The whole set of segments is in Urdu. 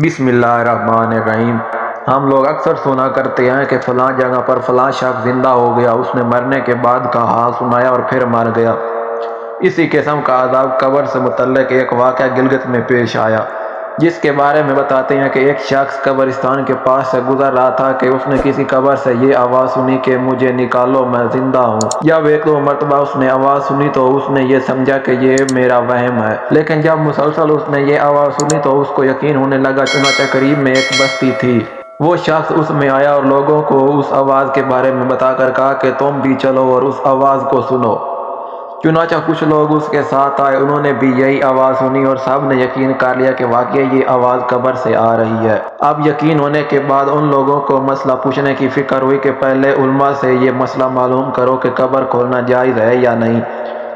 بسم اللہ الرحمن الرحیم۔ ہم لوگ اکثر سنا کرتے ہیں کہ فلاں جگہ پر فلاں شخص زندہ ہو گیا، اس نے مرنے کے بعد کا حال سنایا اور پھر مر گیا۔ اسی قسم کا عذاب قبر سے متعلق ایک واقعہ گلگت میں پیش آیا، جس کے بارے میں بتاتے ہیں کہ ایک شخص قبرستان کے پاس سے گزر رہا تھا کہ اس نے کسی قبر سے یہ آواز سنی کہ مجھے نکالو، میں زندہ ہوں۔ جب ایک دو مرتبہ اس نے آواز سنی تو اس نے یہ سمجھا کہ یہ میرا وہم ہے، لیکن جب مسلسل اس نے یہ آواز سنی تو اس کو یقین ہونے لگا۔ چنانچہ قریب میں ایک بستی تھی، وہ شخص اس میں آیا اور لوگوں کو اس آواز کے بارے میں بتا کر کہا کہ تم بھی چلو اور اس آواز کو سنو۔ چنانچہ کچھ لوگ اس کے ساتھ آئے، انہوں نے بھی یہی آواز سنی اور سب نے یقین کر لیا کہ واقعی یہ آواز قبر سے آ رہی ہے۔ اب یقین ہونے کے بعد ان لوگوں کو مسئلہ پوچھنے کی فکر ہوئی کہ پہلے علماء سے یہ مسئلہ معلوم کرو کہ قبر کھولنا جائز ہے یا نہیں۔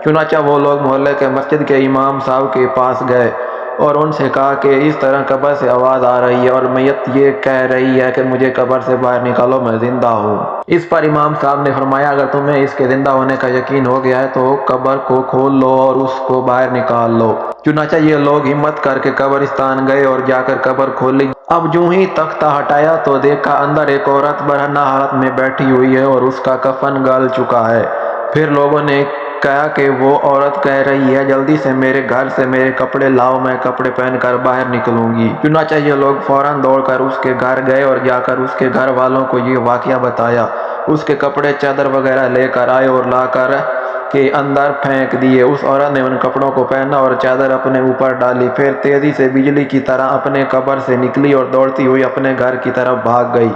چنانچہ وہ لوگ محلے کے مسجد کے امام صاحب کے پاس گئے اور ان سے کہا کہ اس طرح قبر سے آواز آ رہی ہے اور میت یہ کہہ رہی ہے کہ مجھے قبر سے باہر نکالو، میں زندہ ہوں۔ اس پر امام صاحب نے فرمایا اگر تمہیں اس کے زندہ ہونے کا یقین ہو گیا ہے تو قبر کو کھول لو اور اس کو باہر نکال لو۔ چنانچہ یہ لوگ ہمت کر کے قبرستان گئے اور جا کر قبر کھولی۔ اب جو ہی تختہ ہٹایا تو دیکھا اندر ایک عورت برہنہ حالت میں بیٹھی ہوئی ہے اور اس کا کفن گل چکا ہے۔ پھر لوگوں نے کہا کہ وہ عورت کہہ رہی ہے جلدی سے میرے گھر سے میرے کپڑے لاؤ، میں کپڑے پہن کر باہر نکلوں گی۔ چنانچہ یہ لوگ فوراً دوڑ کر اس کے گھر گئے اور جا کر اس کے گھر والوں کو یہ واقعہ بتایا۔ اس کے کپڑے چادر وغیرہ لے کر آئے اور لا کر کے اندر پھینک دیے۔ اس عورت نے ان کپڑوں کو پہنا اور چادر اپنے اوپر ڈالی، پھر تیزی سے بجلی کی طرح اپنے قبر سے نکلی اور دوڑتی ہوئی اپنے گھر کی طرف بھاگ گئی۔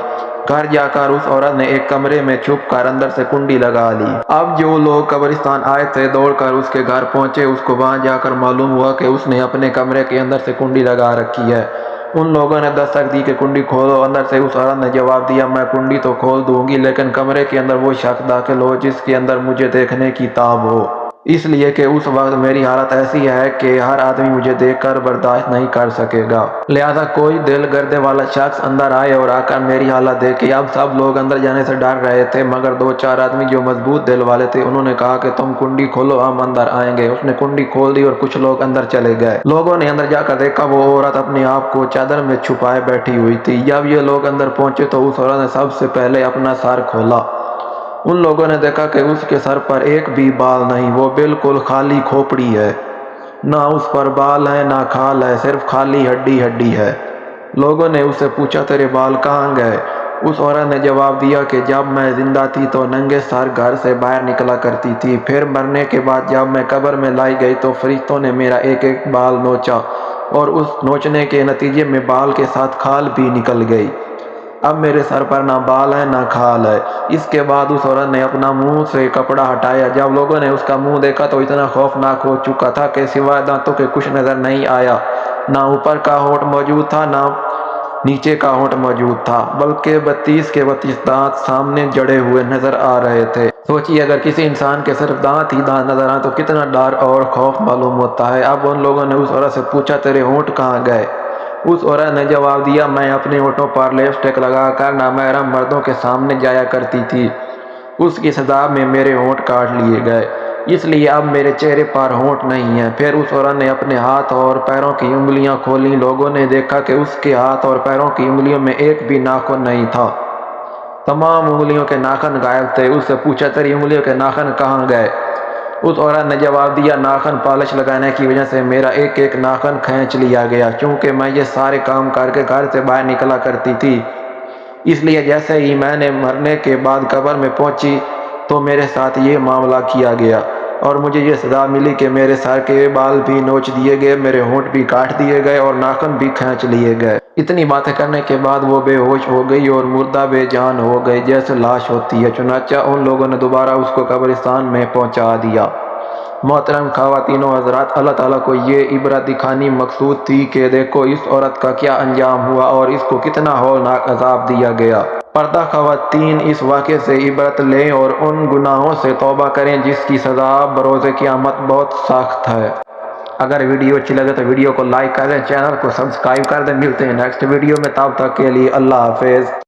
گھر جا کر اس عورت نے ایک کمرے میں چھپ کر اندر سے کنڈی لگا لی۔ اب جو لوگ قبرستان آئے تھے دوڑ کر اس کے گھر پہنچے۔ اس کو وہاں جا کر معلوم ہوا کہ اس نے اپنے کمرے کے اندر سے کنڈی لگا رکھی ہے۔ ان لوگوں نے دستک دی کہ کنڈی کھولو۔ اندر سے اس عورت نے جواب دیا میں کنڈی تو کھول دوں گی لیکن کمرے کے اندر وہ شخص داخل ہو جس کے اندر مجھے دیکھنے کی تاب ہو، اس لیے کہ اس وقت میری حالت ایسی ہے کہ ہر آدمی مجھے دیکھ کر برداشت نہیں کر سکے گا، لہذا کوئی دل گردے والا شخص اندر آئے اور آ کر میری حالت دیکھے۔ اب سب لوگ اندر جانے سے ڈر رہے تھے مگر دو چار آدمی جو مضبوط دل والے تھے انہوں نے کہا کہ تم کنڈی کھولو، ہم اندر آئیں گے۔ اس نے کنڈی کھول دی اور کچھ لوگ اندر چلے گئے۔ لوگوں نے اندر جا کر دیکھا وہ عورت اپنے آپ کو چادر میں چھپائے بیٹھی ہوئی تھی۔ جب یہ لوگ اندر پہنچے تو اس عورت نے سب سے پہلے اپنا سر کھولا۔ ان لوگوں نے دیکھا کہ اس کے سر پر ایک بھی بال نہیں، وہ بالکل خالی کھوپڑی ہے، نہ اس پر بال ہے نہ کھال ہے، صرف خالی ہڈی ہے۔ لوگوں نے اس سے پوچھا تیرے بال کہاں گئے؟ اس عورت نے جواب دیا کہ جب میں زندہ تھی تو ننگے سر گھر سے باہر نکلا کرتی تھی، پھر مرنے کے بعد جب میں قبر میں لائی گئی تو فرشتوں نے میرا ایک ایک بال نوچا اور اس نوچنے کے نتیجے میں بال کے ساتھ کھال بھی نکل گئی۔ اب میرے سر پر نہ بال ہے نہ کھال ہے۔ اس کے بعد اس عورت نے اپنا منہ سے کپڑا ہٹایا۔ جب لوگوں نے اس کا منہ دیکھا تو اتنا خوفناک ہو چکا تھا کہ سوائے دانتوں کے کچھ نظر نہیں آیا، نہ اوپر کا ہونٹ موجود تھا نہ نیچے کا ہونٹ موجود تھا، بلکہ 32 کے 32 دانت سامنے جڑے ہوئے نظر آ رہے تھے۔ سوچیے اگر کسی انسان کے صرف دانت ہی دانت نظر آئیں تو کتنا ڈر اور خوف معلوم ہوتا ہے۔ اب ان لوگوں نے اس عورت سے پوچھا تیرے ہونٹ کہاں گئے؟ اس عورت نے جواب دیا میں اپنے ہونٹوں پر لپسٹک لگا کر نامحرم مردوں کے سامنے جایا کرتی تھی، اس کی سزا میں میرے ہونٹ کاٹ لیے گئے، اس لیے اب میرے چہرے پر ہونٹ نہیں ہیں۔ پھر اس عورت نے اپنے ہاتھ اور پیروں کی انگلیاں کھولیں۔ لوگوں نے دیکھا کہ اس کے ہاتھ اور پیروں کی انگلیوں میں ایک بھی ناخن نہیں تھا، تمام انگلیوں کے ناخن غائب تھے۔ اس سے پوچھا تیری انگلیوں کے ناخن کہاں گئے؟ اس عورت نے جواب دیا ناخن پالش لگانے کی وجہ سے میرا ایک ایک ناخن کھینچ لیا گیا، چونکہ میں یہ سارے کام کر کے گھر سے باہر نکلا کرتی تھی، اس لیے جیسے ہی میں نے مرنے کے بعد قبر میں پہنچی تو میرے ساتھ یہ معاملہ کیا گیا اور مجھے یہ سزا ملی کہ میرے سر کے بال بھی نوچ دیے گئے، میرے ہونٹ بھی کاٹ دیے گئے اور ناخن بھی کھینچ لیے گئے۔ اتنی باتیں کرنے کے بعد وہ بے ہوش ہو گئی اور مردہ بے جان ہو گئی جیسے لاش ہوتی ہے۔ چنانچہ ان لوگوں نے دوبارہ اس کو قبرستان میں پہنچا دیا۔ محترم خواتین و حضرات، اللہ تعالیٰ کو یہ عبرت دکھانی مقصود تھی کہ دیکھو اس عورت کا کیا انجام ہوا اور اس کو کتنا ہولناک عذاب دیا گیا۔ پردہ خواتین اس واقعے سے عبرت لیں اور ان گناہوں سے توبہ کریں جس کی سزا بروز قیامت بہت سخت ہے۔ اگر ویڈیو اچھی لگے تو ویڈیو کو لائک کر دیں، چینل کو سبسکرائب کر دیں۔ ملتے ہیں نیکسٹ ویڈیو میں، تب تک کے لیے اللہ حافظ۔